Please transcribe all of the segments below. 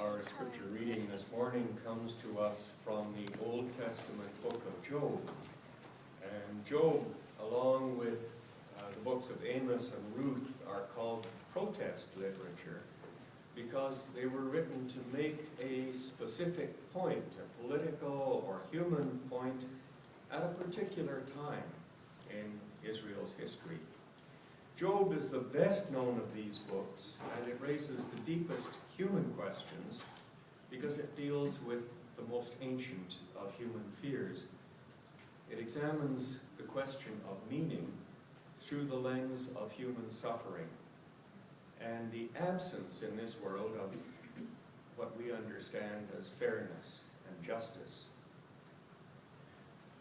Our scripture reading this morning comes to us from the Old Testament book of Job. And Job, along with the books of Amos and Ruth, are called protest literature because they were written to make a specific point, a political or human point, at a particular time in Israel's history. Job is the best known of these books, and it raises the deepest human questions because it deals with the most ancient of human fears. It examines the question of meaning through the lens of human suffering and the absence in this world of what we understand as fairness and justice.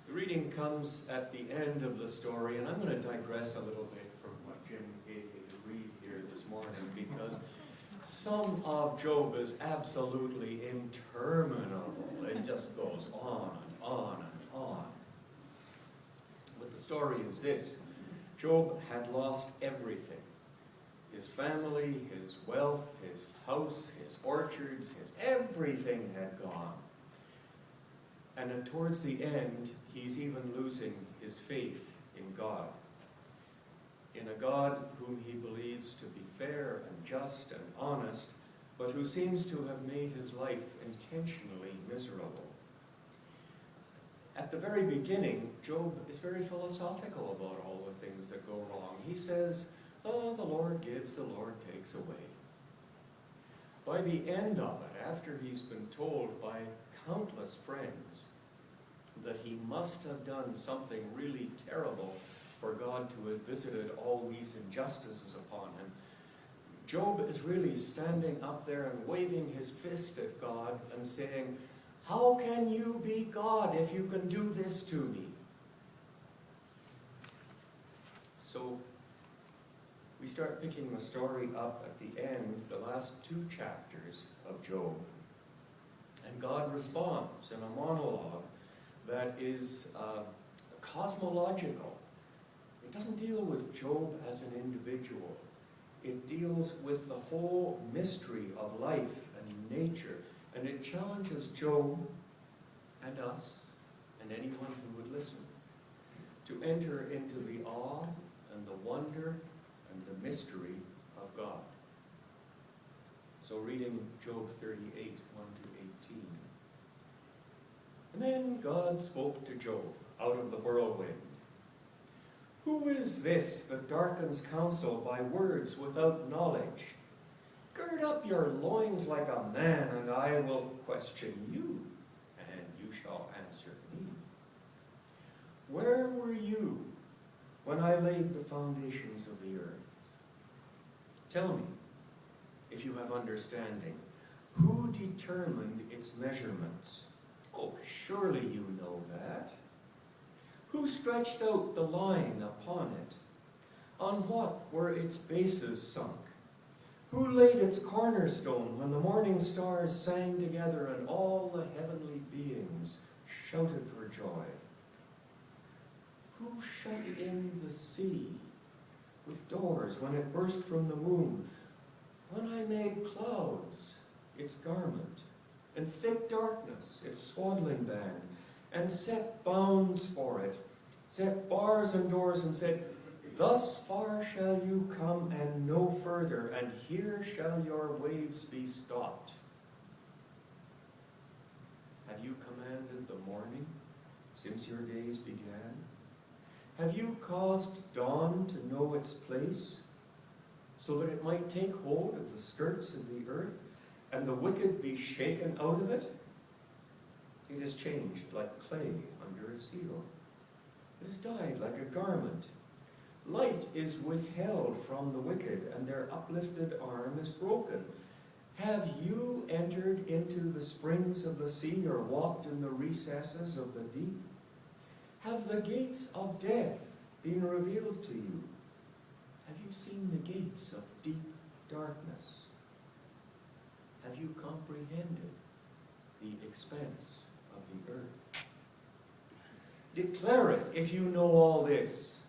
The reading comes at the end of the story, and I'm going to digress a little bit from what Jim gave me to read here this morning, because some of Job is absolutely interminable. It just goes on and on and on. But the story is this: Job had lost everything. His family, his wealth, his house, his orchards, everything had gone. And towards the end, he's even losing his faith in God. In a God whom he believes to be fair and just and honest, but who seems to have made his life intentionally miserable. At the very beginning, Job is very philosophical about all the things that go wrong. He says, "Oh, the Lord gives, the Lord takes away." By the end of it, after he's been told by countless friends that he must have done something really terrible for God to have visited all these injustices upon him, Job is really standing up there and waving his fist at God and saying, "How can you be God if you can do this to me?" So we start picking the story up at the end, the last 2 chapters of Job. And God responds in a monologue that is cosmological. It doesn't deal with Job as an individual. It deals with the whole mystery of life and nature. And it challenges Job and us and anyone who would listen to enter into the awe and the wonder and the mystery of God. So reading Job 38, 1 to 18. And then God spoke to Job out of the whirlwind. "Who is this that darkens counsel by words without knowledge? Gird up your loins like a man, and I will question you, and you shall answer me. Where were you when I laid the foundations of the earth? Tell me, if you have understanding, who determined its measurements? Oh, surely you know that. Who stretched out the line upon it? On what were its bases sunk? Who laid its cornerstone when the morning stars sang together and all the heavenly beings shouted for joy? Who shut in the sea with doors when it burst from the womb? When I made clouds its garment, and thick darkness its swaddling band, and set bounds for it, set bars and doors, and said, thus far shall you come and no further, and here shall your waves be stopped. Have you commanded the morning since your days began? Have you caused dawn to know its place, so that it might take hold of the skirts of the earth, and the wicked be shaken out of it? It is changed like clay under a seal. It is dyed like a garment. Light is withheld from the wicked, and their uplifted arm is broken. Have you entered into the springs of the sea, or walked in the recesses of the deep? Have the gates of death been revealed to you? Have you seen the gates of deep darkness? Have you comprehended the expanse of the earth? Declare it if you know all this.